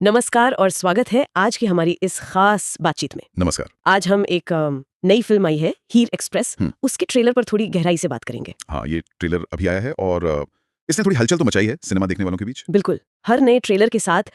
नमस्कार और स्वागत है आज की हमारी इस खास बातचीत में। नमस्कार। आज हम एक नई फिल्म आई है हीर एक्सप्रेस, उसके ट्रेलर पर थोड़ी गहराई से बात करेंगे। हाँ, ये ट्रेलर अभी आया है और इसने थोड़ी हलचल तो मचाई है सिनेमा देखने वालों के बीच। बिल्कुल, हर नए ट्रेलर के साथ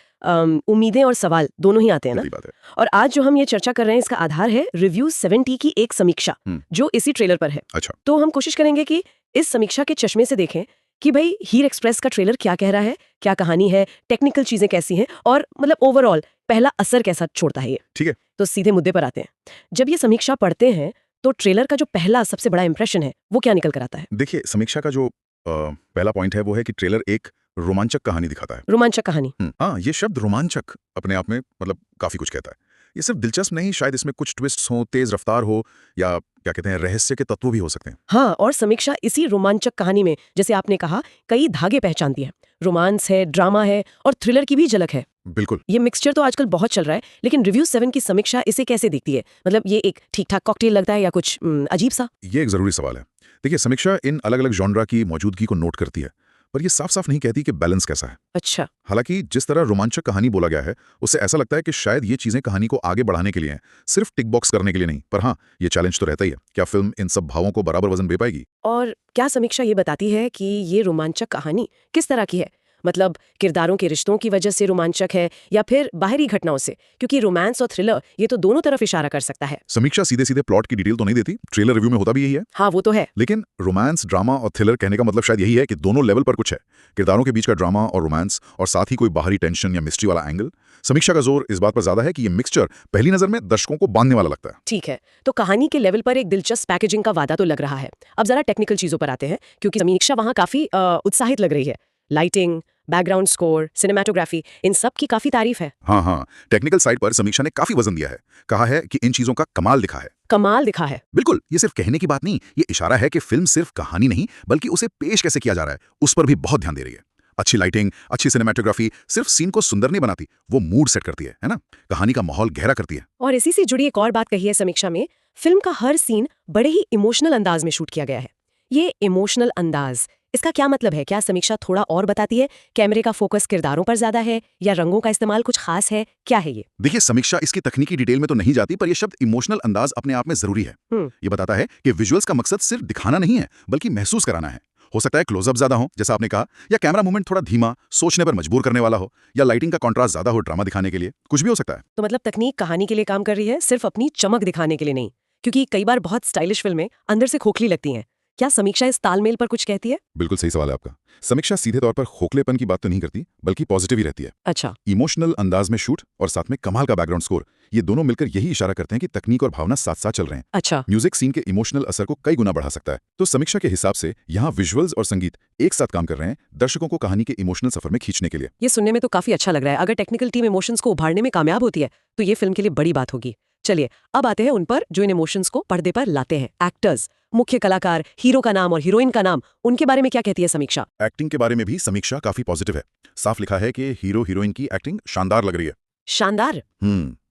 उम्मीदें और सवाल दोनों ही आते हैं ना। सही बात है। और आज जो हम ये चर्चा कर रहे हैं इसका आधार है रिव्यू 70 की एक समीक्षा जो इसी ट्रेलर पर है। अच्छा। तो हम कोशिश करेंगे कि इस समीक्षा के चश्मे से देखें कि भाई हीर एक्सप्रेस का ट्रेलर क्या कह रहा है, क्या कहानी है, टेक्निकल चीजें कैसी हैं और मतलब ओवरऑल पहला असर कैसा छोड़ता है ये। ठीक है। तो सीधे मुद्दे पर आते हैं। जब ये समीक्षा पढ़ते हैं तो ट्रेलर का जो पहला सबसे बड़ा इंप्रेशन है वो क्या निकल कर आता है? देखिए, समीक्षा का जो पहला पॉइंट है वो है कि ट्रेलर एक रोमांचक कहानी दिखाता है। रोमांचक कहानी। हाँ, ये शब्द रोमांचक अपने आप में मतलब काफी कुछ कहता है। ये सिर्फ दिलचस्प नहीं, शायद इसमें कुछ ट्विस्ट्स हो, तेज रफ्तार हो या क्या कहते हैं रहस्य के तत्व भी हो सकते हैं। हाँ, और समीक्षा इसी रोमांचक कहानी में, जैसे आपने कहा, कई धागे पहचानती है। रोमांस है, ड्रामा है और थ्रिलर की भी झलक है। बिल्कुल। ये मिक्सचर तो आजकल बहुत चल रहा है, लेकिन रिव्यू 7 की समीक्षा इसे कैसे देखती है? मतलब ये एक ठीक-ठाक कॉकटेल लगता है या कुछ अजीब सा? ये एक जरूरी सवाल है। देखिए, समीक्षा इन अलग-अलग जॉनरा की मौजूदगी को नोट करती है, पर ये साफ-साफ नहीं कहती कि बैलेंस कैसा है। अच्छा। हालांकि जिस तरह रोमांचक कहानी बोला गया है, उससे ऐसा लगता है कि शायद ये चीजें कहानी को आगे बढ़ाने के लिए हैं, सिर्फ टिक बॉक्स करने के लिए नहीं। पर हाँ, ये चैलेंज तो रहता ही है, क्या फिल्म इन सब भावों को बराबर वजन दे पाएगी? और क्या समीक्षा ये बताती है कि ये रोमांचक कहानी किस तरह की है? मतलब किरदारों के रिश्तों की वजह से रोमांचक है या फिर बाहरी घटनाओं से? क्योंकि रोमांस और थ्रिलर ये तो दोनों तरफ इशारा कर सकता है। समीक्षा सीधे-सीधे प्लॉट की डिटेल तो नहीं देती, ट्रेलर रिव्यू में होता भी यही है। हाँ, वो तो है। लेकिन रोमांस, ड्रामा और थ्रिलर कहने का मतलब शायद यही है कि दोनों लेवल पर कुछ है। किरदारों के बीच का ड्रामा और रोमांस और साथ ही कोई बाहरी टेंशन या मिस्ट्री वाला एंगल। समीक्षा का जोर इस बात पर ज्यादा है कि ये मिक्सचर पहली नजर में दर्शकों को बांधने वाला लगता है। ठीक है, तो कहानी के लेवल पर एक दिलचस्प पैकेजिंग का वादा तो लग रहा है। अब जरा टेक्निकल चीजों पर आते हैं, क्योंकि समीक्षा वहाँ काफी उत्साहित लग रही है। लाइटिंग, बैकग्राउंड स्कोर, सिनेमैटोग्राफी, इन सब की काफी तारीफ है। हाँ, टेक्निकल साइड पर समीक्षा ने काफी वजन दिया है। कहा है कि इन चीजों का कमाल दिखा है। कमाल दिखा है। बिल्कुल, ये सिर्फ कहने की बात नहीं, ये इशारा है कि फिल्म सिर्फ कहानी नहीं बल्कि उसे पेश कैसे किया जा रहा है उस पर भी बहुत ध्यान दे रही है। अच्छी लाइटिंग, अच्छी सिनेमैटोग्राफी सिर्फ सीन को सुंदर नहीं बनाती, वो मूड सेट करती है ना? कहानी का माहौल गहरा करती है। और इसी से जुड़ी एक और बात कही है समीक्षा में, फिल्म का हर सीन बड़े ही इमोशनल अंदाज में शूट किया गया है। ये इमोशनल अंदाज, इसका क्या मतलब है? क्या समीक्षा थोड़ा और बताती है? कैमरे का फोकस किरदारों पर ज्यादा है या रंगों का इस्तेमाल कुछ खास है? क्या है ये? देखिए, समीक्षा इसकी तकनीकी डिटेल में तो नहीं जाती, पर यह शब्द इमोशनल अंदाज अपने आप में जरूरी है। ये बताता है कि विजुअल्स का मकसद सिर्फ दिखाना नहीं है बल्कि महसूस कराना है। हो सकता है क्लोजअप ज्यादा हो, जैसा आपने कहा, या कैमरा मूवमेंट थोड़ा धीमा, सोचने पर मजबूर करने वाला हो, या लाइटिंग का कॉन्ट्रास्ट ज्यादा हो ड्रामा दिखाने के लिए, कुछ भी हो सकता है। तो मतलब तकनीक कहानी के लिए काम कर रही है, सिर्फ अपनी चमक दिखाने के लिए नहीं। क्योंकि कई बार बहुत स्टाइलिश फिल्में अंदर से खोखली लगती हैं। क्या समीक्षा इस तालमेल पर कुछ कहती है? बिल्कुल सही सवाल है आपका। समीक्षा सीधे तौर पर खोखलेपन की बात तो नहीं करती बल्कि पॉजिटिव ही रहती है। अच्छा। इमोशनल अंदाज में शूट और साथ में कमाल का बैकग्राउंड स्कोर, ये दोनों मिलकर यही इशारा करते हैं कि तकनीक और भावना साथ साथ चल रहे हैं। अच्छा। म्यूजिक सीन के इमोशनल असर को कई गुना बढ़ा सकता है। तो समीक्षा के हिसाब से यहाँ विजुअल्स और संगीत एक साथ काम कर रहे हैं दर्शकों को कहानी के इमोशनल सफर में खींचने के लिए। ये सुनने में तो काफी अच्छा लग रहा है। अगर टेक्निकल टीम इमोशंस को उभारने में कामयाब होती है तो ये फिल्म के लिए बड़ी बात होगी। चलिए अब आते हैं उन पर जो इन इमोशंस को पर्दे पर लाते हैं। एक्टर्स, मुख्य कलाकार, हीरो का नाम और हीरोइन का नाम, उनके बारे में क्या कहती है समीक्षा? एक्टिंग के बारे में भी समीक्षा काफी पॉजिटिव है। साफ लिखा है कि हीरो हीरोइन की एक्टिंग शानदार लग रही है। शानदार?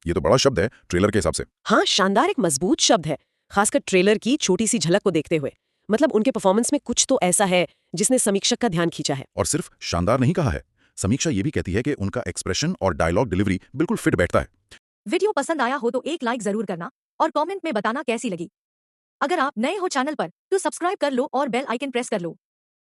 ये तो बड़ा शब्द है ट्रेलर के हिसाब से। हाँ, शानदार एक मजबूत शब्द है, खासकर ट्रेलर की छोटी सी झलक को देखते हुए। मतलब उनके परफॉर्मेंस में कुछ तो ऐसा है जिसने समीक्षक का ध्यान खींचा है। और सिर्फ शानदार नहीं कहा है, समीक्षा ये भी कहती है कि उनका एक्सप्रेशन और डायलॉग डिलीवरी बिल्कुल फिट बैठता है। वीडियो पसंद आया हो तो एक लाइक जरूर करना और कमेंट में बताना कैसी लगी। अगर आप नए हो चैनल पर तो सब्सक्राइब कर लो और बेल आइकन प्रेस कर लो